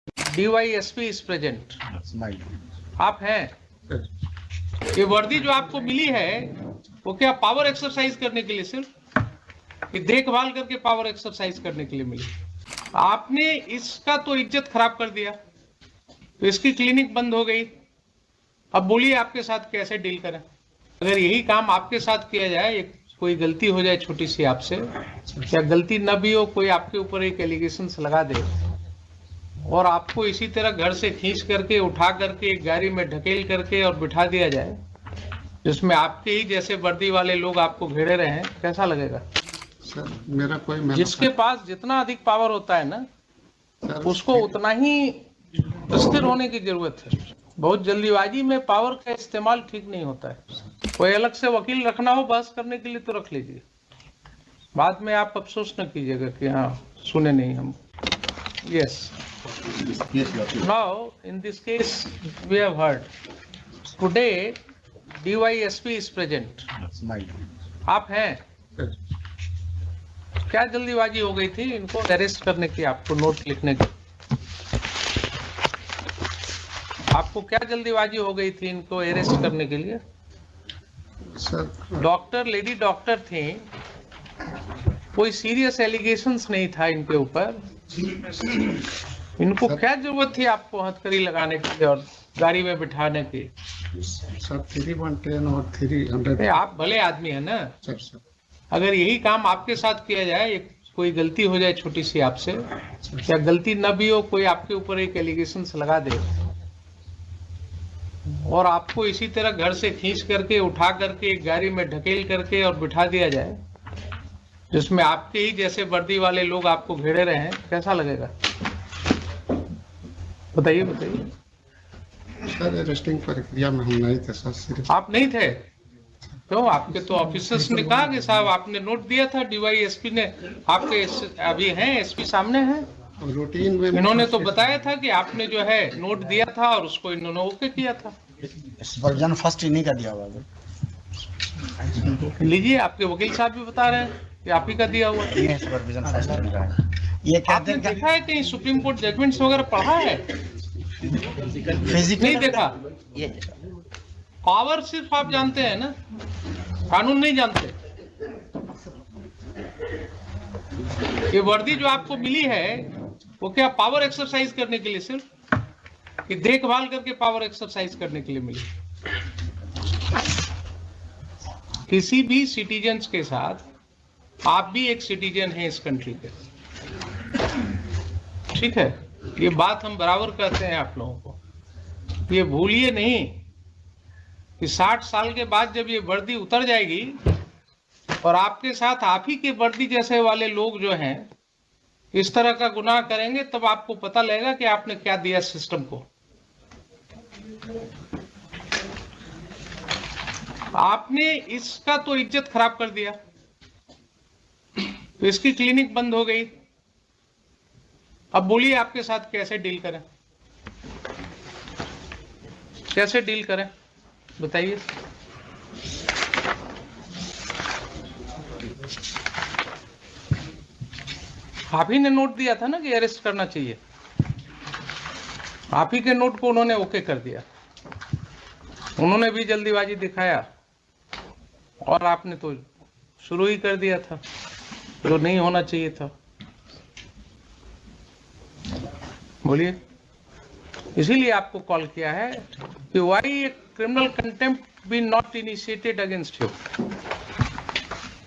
DYSP is present. आप हैं? ये वर्दी जो आपको मिली है वो क्या पावर एक्सरसाइज करने के लिए, सिर्फ ये देखभाल करके पावर एक्सरसाइज करने के लिए मिली? आपने इसका तो इज्जत खराब कर दिया, तो इसकी क्लिनिक बंद हो गई। अब बोलिए आपके साथ कैसे डील करें? अगर यही काम आपके साथ किया जाए, कोई गलती हो जाए छोटी सी आपसे, या गलती न भी हो, कोई आपके ऊपर एक एलिगेशन लगा दे और आपको इसी तरह घर से खींच करके उठा करके एक गाड़ी में ढकेल करके और बिठा दिया जाए, जिसमें आपके ही जैसे वर्दी वाले लोग आपको घेरे रहे हैं, कैसा लगेगा? सर मेरा कोई जिसके पास जितना अधिक पावर होता है ना, उसको उतना ही स्थिर होने की जरूरत है। बहुत जल्दीबाजी में पावर का इस्तेमाल ठीक नहीं होता है। कोई अलग से वकील रखना हो बहस करने के लिए तो रख लीजिए, बाद में आप अफसोस न कीजिएगा कि हाँ सुने नहीं हम। Yes, now in this case we have heard today DYSP is present. आप हैं? क्या जल्दीबाजी हो गई थी इनको अरेस्ट करने की, आपको नोट लिखने की? आपको क्या जल्दीबाजी हो गई थी इनको अरेस्ट करने के लिए? सर डॉक्टर, लेडी डॉक्टर थी, कोई सीरियस एलिगेशंस नहीं था इनके ऊपर। इनको क्या जरूरत थी आपको हथकड़ी लगाने की और गाड़ी में बिठाने की? सर 310 और 300। आप भले आदमी है ना सर अगर यही काम आपके साथ किया जाए, कोई गलती हो जाए छोटी सी आपसे, या गलती न भी हो, कोई आपके ऊपर एक एलिगेशन लगा दे और आपको इसी तरह घर से खींच करके उठा करके एक गाड़ी में ढकेल करके और बिठा दिया जाए, जिसमें आपके ही जैसे वर्दी वाले लोग आपको घेरे रहे हैं, कैसा लगेगा? बताइए बताइए। सर अरेस्टिंग प्रक्रिया में हम नहीं थे सर। सिर्फ आप नहीं थे? क्यों? आपके तो ऑफिसर्स ने कहा कि साहब आपने नोट दिया था, DYSP ने आपके अभी हैं, SP सामने हैं, रूटीन में इन्होंने तो बताया था कि आपने जो है नोट दिया था और उसको इन्होंने ओके किया था। सुपरविजन फर्स्ट इन्हीं का दिया हुआ है। लीजिए, आपके वकील साहब भी बता रहे हैं कि आप ही का दिया हुआ। ये सुपरविजन फर्स्ट इन्हीं का है। ये क्या आपने देखा है कहीं सुप्रीम कोर्ट जजमेंट्स वगैरह पढ़ा है? फिजिकल नहीं देखा। ये पावर सिर्फ आप जानते हैं ना, कानून नहीं जानते। ये वर्दी जो आपको मिली है वो क्या पावर एक्सरसाइज करने के लिए, सिर्फ ये देखभाल करके पावर एक्सरसाइज करने के लिए मिली? किसी भी सिटीजन्स के साथ आप भी एक सिटीजन हैं इस कंट्री के, ठीक है? ये बात हम बराबर कहते हैं आप लोगों को। ये भूलिए नहीं कि 60 साल के बाद जब ये वर्दी उतर जाएगी और आपके साथ आप ही के वर्दी जैसे वाले लोग जो हैं इस तरह का गुनाह करेंगे, तब आपको पता लगेगा कि आपने क्या दिया सिस्टम को। आपने इसका तो इज्जत खराब कर दिया, तो इसकी क्लिनिक बंद हो गई। अब बोलिए आपके साथ कैसे डील करें? कैसे डील करें बताइए। आप ही ने नोट दिया था ना कि अरेस्ट करना चाहिए, आप ही के नोट को उन्होंने ओके कर दिया। उन्होंने भी जल्दीबाजी दिखाया और आपने तो शुरू ही कर दिया था जो नहीं होना चाहिए था। बोलिए, इसीलिए आपको कॉल किया है कि why a criminal contempt be not initiated against you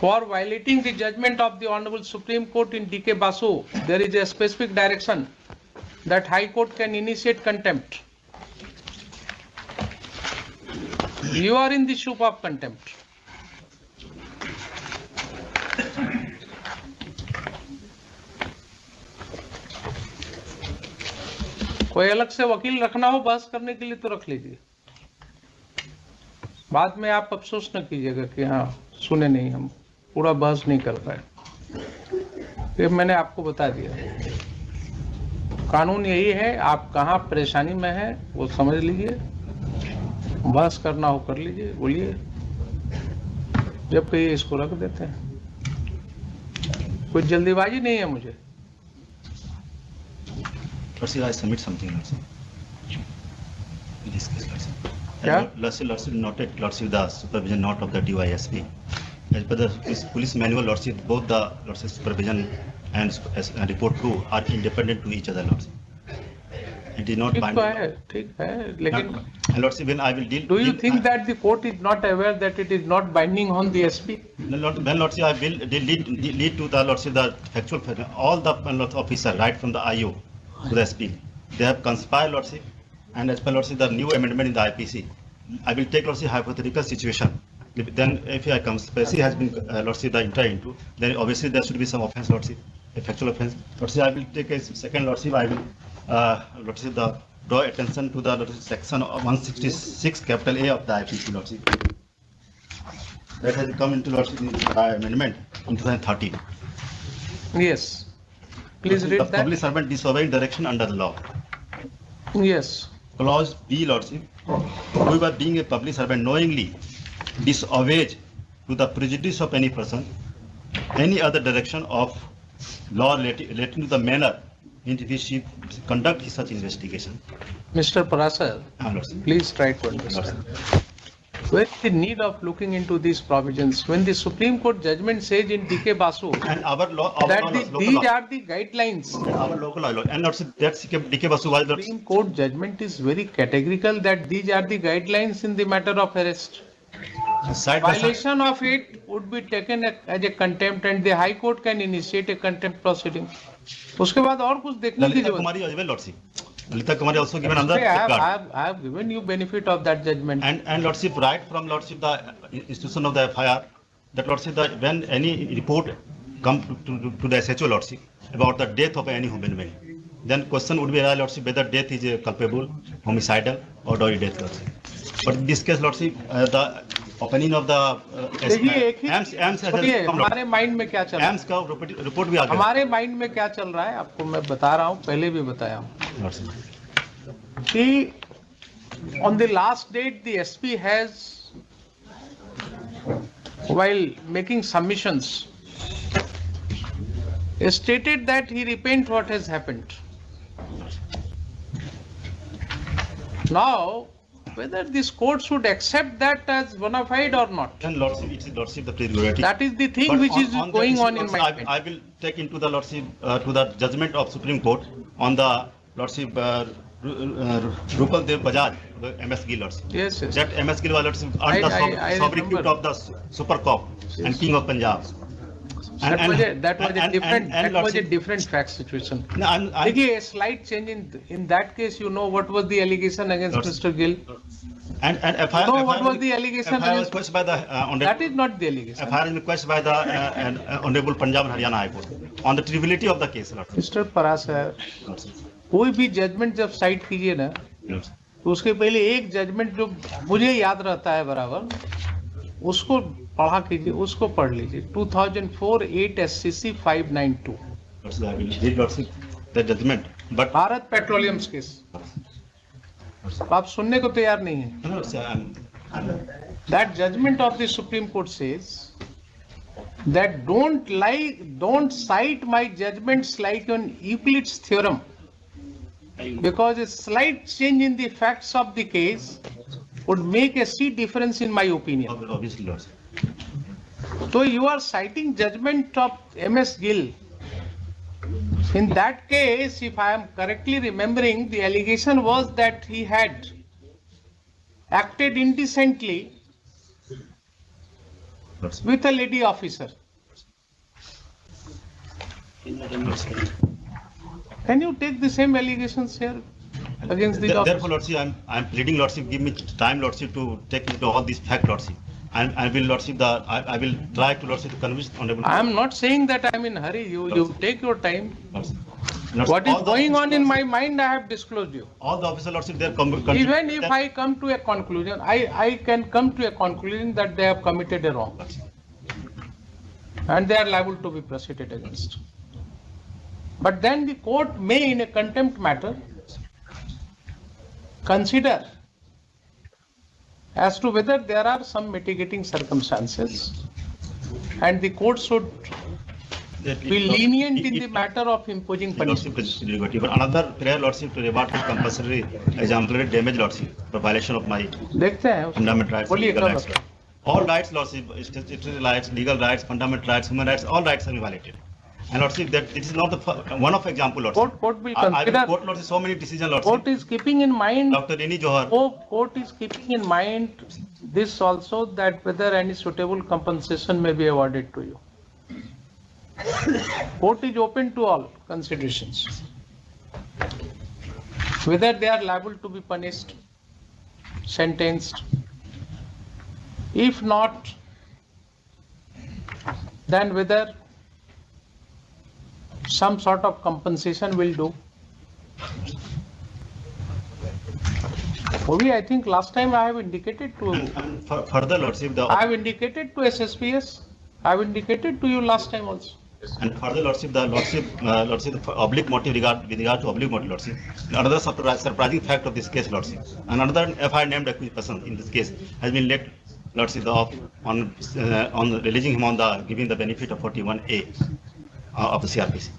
for violating the judgment of the Honorable Supreme Court in D.K. Basu. There is a specific direction that High Court can initiate contempt. You are in the shoe of contempt. कोई अलग से वकील रखना हो बहस करने के लिए तो रख लीजिए, बाद में आप अफसोस न कीजिएगा कि हाँ सुने नहीं हम, पूरा बहस नहीं कर पाए। ये मैंने आपको बता दिया, कानून यही है। आप कहाँ परेशानी में है वो समझ लीजिए, बहस करना हो कर लीजिए, बोलिए, जब कहिए इसको रख देते हैं। कोई जल्दीबाजी नहीं है मुझे, Lordship, I submit something, Lordship. In this case, Lordship. Yeah? Lordship noted, Lordship, the supervision note of the DYSP. As per the police manual, Lordship, both the Lordship supervision and report 2 are independent to each other, Lordship. It is not ठीक तो binding. है, ठीक है, लेकिन And Lordship, when I will deal. do you think that the court is not aware that it is not binding on the SP? When Lordship, I will lead to the Lordship, the factual, all the officer, right from the IO to the SP, they have conspired, Lordship, and as per Lordship, the new amendment in the IPC, I will take Lordship hypothetical situation. Then if a conspiracy has been Lordship, the enter into, then obviously there should be some offense, Lordship, a factual offense. Lordship, I will take a second, Lordship, I will Lordship, draw attention to the Lordship, section 166 capital A of the IPC, Lordship. That has come into Lordship amendment in 2013. Yes. Please The read public that. servant disobeying direction under the law. Yes. Clause B, Lordship, whoever being a public servant knowingly disobeys to the prejudice of any person, any other direction of law relating to the manner in which he conduct such investigation. Mr. Parasar, Lordship. please try to understand. Where is the need of looking into these provisions? When the Supreme Court judgment says in DK Basu And our law, that local these law, are the guidelines. and our local law, and Lordship, that's DK Basu was Lordship. Supreme Court judgment is very categorical that these are the guidelines in the matter of arrest. Side by side. Violation of it would be taken as a contempt and the High Court can initiate a contempt proceeding. उसके बाद और कुछ देखने की Lalita जरूरत Kumari as well, Lordship. Lalita Kumari also given under है। safeguard. I have given you benefit of that judgment. And Lordship, right from Lordship, the institution of the FIR, that Lordship, that when any report come to the SHO, Lordship, about the death of any human being, then question would be, Lordship, whether death is culpable, homicidal, or dowry death, Lordship. But in this case, Lordship, the opinion of the देखिए एक ही AMS has सुनिए, come, हमारे mind में क्या चल रहा है, AMS का report भी आ गया. हमारे माइंड में क्या चल रहा है आपको मैं बता रहा हूँ, पहले भी बताया हूँ Lordship. कि on the last date the SP has, while making submissions, stated that he repent what has happened. Now, whether this court should accept that as bona fide or not, And Lordship, it's Lordship the prerogative. that is the thing But which is that going issue on in also, my mind. I will take into the Lordship, to the judgment of Supreme Court on the Lordship, Rupal Dev Bajaj, the MS Gill, Lordship. Yes, yes. That MS Gill was Lordship under I sovereignty remember. of the Super Cop and King of Punjab. That was a different, that was a Lordship, different fact situation. no, I'm- देखिए, a slight change in that case, you know what was the allegation against Lordship. Mr. Gill? and FIR. No, what was the allegation FIR was against? questioned by the That is not the allegation. FIR is requested by the Honorable Punjab and Haryana High Court on the triviality of the case, Lordship. Mr. Parasar, Lordship. कोई भी judgement जब site कीजिए ना, Lordship. तो उसके पहले एक judgement जो मुझे याद रहता है बराबर, उसको पढ़ा कीजिए, उसको पढ़ लीजिए। 2004 8 SCC 592 Lordship, I will read, Lordship, the judgment, but Bharat petroleums case. आप सुनने को तैयार नहीं है। Lordship, That judgment of the Supreme Court says that don't cite my judgments like on Euclid's theorem, because a slight change in the facts of the case would make a sea difference in my opinion. obviously, Lordship. So you are citing judgment of MS Gill. In that case, if I am correctly remembering, the allegation was that he had acted indecently Lordship. with a lady officer. Lordship. Can you take the same allegations here against the Therefore, officer? Lordship, I'm pleading, Lordship, give me time, Lordship, to take into all these facts, Lordship. And I will, Lordship, I will try to, Lordship, to convince Honorable. I am not saying that I am in hurry. You take your time. Lordship. What is All the going on in officers, my mind, I have disclosed you. All the officers, Lordship, they are Even if I come to a conclusion, I can come to a conclusion that they have committed a wrong and they are liable to be proceeded against. But then the court may, in a contempt matter, consider as to whether there are some mitigating circumstances, and the court should be lenient in the matter of imposing Lordship punishment. is prerogative. But another prayer, Lordship, to reward for compulsory exemplary damage, Lordship, for violation of my देखते हैं उसको। fundamental rights, बोलिए legal क्या rights. बात है? All rights, Lordship, statutory rights, legal rights, fundamental rights, human rights, all rights are violated. And Lordship, that this is not the one of example, Lordship. Court will I will consider. quote, Lordship, so many decisions, Lordship. Court is keeping in mind. Dr. Rini Johar. Court is keeping in mind this also, that whether any suitable compensation may be awarded to you. Court is open to all considerations. Whether they are liable to be punished, sentenced. If not, then whether some sort of compensation will do. Maybe I think last time I have indicated to, Further, Lordship, I have indicated to SSPS, I have indicated to you last time also. and further, Lordship, Lordship, the oblique motive with regard to oblique motive, Lordship. Another surprising fact of this case, Lordship. Another FIR named accused person in this case has been let, Lordship, on releasing him on giving the benefit of 41A of the CRPC,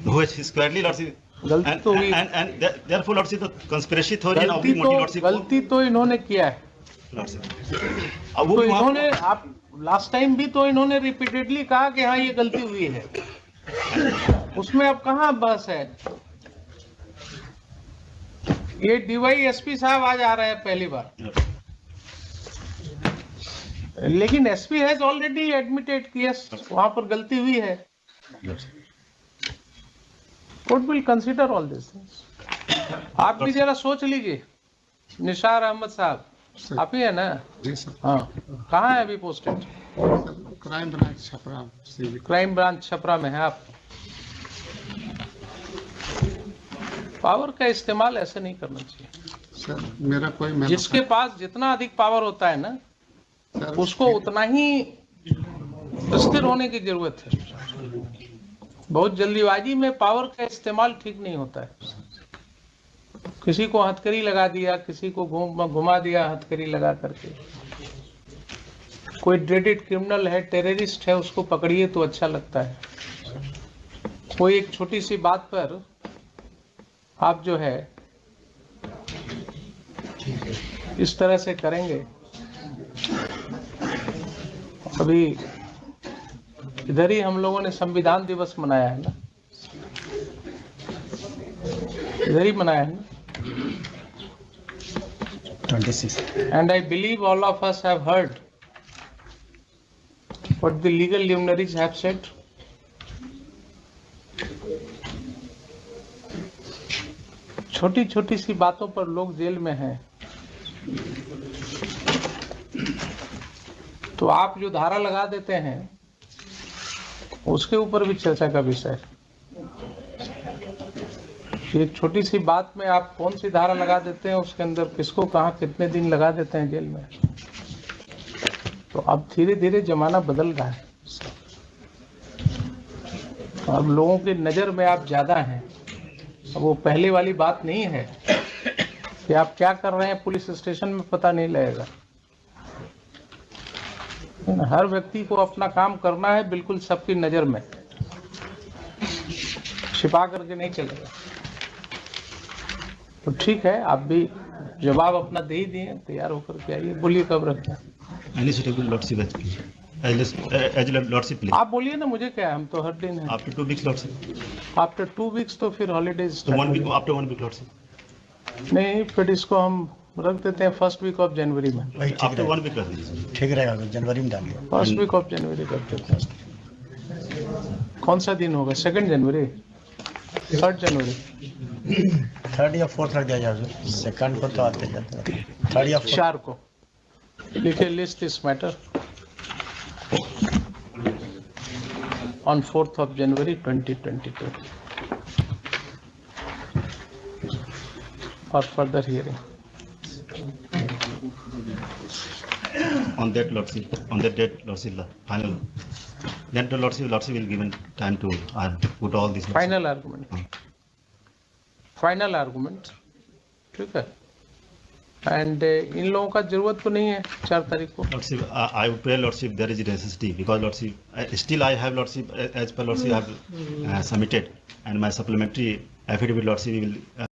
which is squarely, Lordship. गलती तो हुई, And therefore, Lordship, the conspiracy theory and oblique motive, Lordship. गलती तो इन्होंने किया है। Lordship. तो इन्होंने, आप लास्ट टाइम भी तो इन्होंने रिपीटेडली कहा कि हाँ ये गलती हुई है, उसमें अब कहाँ बहस है। ये DYSP साहब आज आ रहे हैं पहली बार, लेकिन SP हैज ऑलरेडी एडमिटेड कि यस वहां पर गलती हुई है। Court will consider all this things. आप भी जरा सोच लीजिए। निसार अहमद साहब आप ही है ना? जी सर। हाँ, कहाँ है अभी पोस्टेड? क्राइम ब्रांच छपरा से। क्राइम ब्रांच छपरा में है आप। पावर का इस्तेमाल ऐसे नहीं करना चाहिए सर। मेरा कोई जिसके पास जितना अधिक पावर होता है ना, सर, उसको उतना ही स्थिर होने की जरूरत है। बहुत जल्दीबाजी में पावर का इस्तेमाल ठीक नहीं होता है। किसी को हथकड़ी लगा दिया, किसी को घुमा दिया हथकड़ी लगा करके। कोई ड्रेडेड क्रिमिनल है, टेररिस्ट है, उसको पकड़िए तो अच्छा लगता है। कोई एक छोटी सी बात पर आप जो है इस तरह से करेंगे। अभी इधर ही हम लोगों ने संविधान दिवस मनाया है ना, इधर ही मनाया है ना। 26. And I believe all of us have heard what the legal luminaries have said. छोटी छोटी सी बातों पर लोग जेल में हैं, तो आप जो धारा लगा देते हैं उसके ऊपर भी चर्चा का विषय है। एक छोटी सी बात में आप कौन सी धारा लगा देते हैं, उसके अंदर किसको कहाँ कितने दिन लगा देते हैं जेल में। तो अब धीरे धीरे जमाना बदल रहा है। अब लोगों की नजर में आप ज्यादा हैं। अब वो पहले वाली बात नहीं है कि आप क्या कर रहे हैं पुलिस स्टेशन में पता नहीं लगेगा। हर व्यक्ति को अपना काम करना है, बिल्कुल सबकी नजर में, छिपा करके नहीं चलेगा। तो ठीक है, आप भी जवाब अपना दे ही दिए, तैयार होकर के आइए। बोलिए कब रखना है? आप बोलिए ना, मुझे क्या है, हम तो हर दिन है। After 2 weeks, Lordship. After 2 weeks तो फिर holidays So 1 week, after 1 week, Lordship. नहीं, फिर इसको हम रख देते हैं फर्स्ट वीक ऑफ जनवरी में। वही ठीक After रहेगा, 1 week, Lordship. ठीक रहेगा, तो जनवरी में डालिए। फर्स्ट वीक ऑफ जनवरी कर देते हैं। कौन सा दिन होगा? 2 जनवरी, 3 जनवरी, 3rd या 4th रख दिया जाए। 2nd को तो आते जाते हैं। 3rd या 4th। 4 को लिखे list this matter on 4th of January 2022 for further hearing. On that, Lordship, on that date, Lordship, the final. Then the Lordship will given time to put all these. Final argument. Final argument. ठीक है। And in लोगों का जरूरत तो नहीं है 4 तारीख को. Lordship, I would pray, Lordship, there is a necessity because Lordship, still I have Lordship, as per Lordship, I have submitted, and my supplementary affidavit, Lordship, will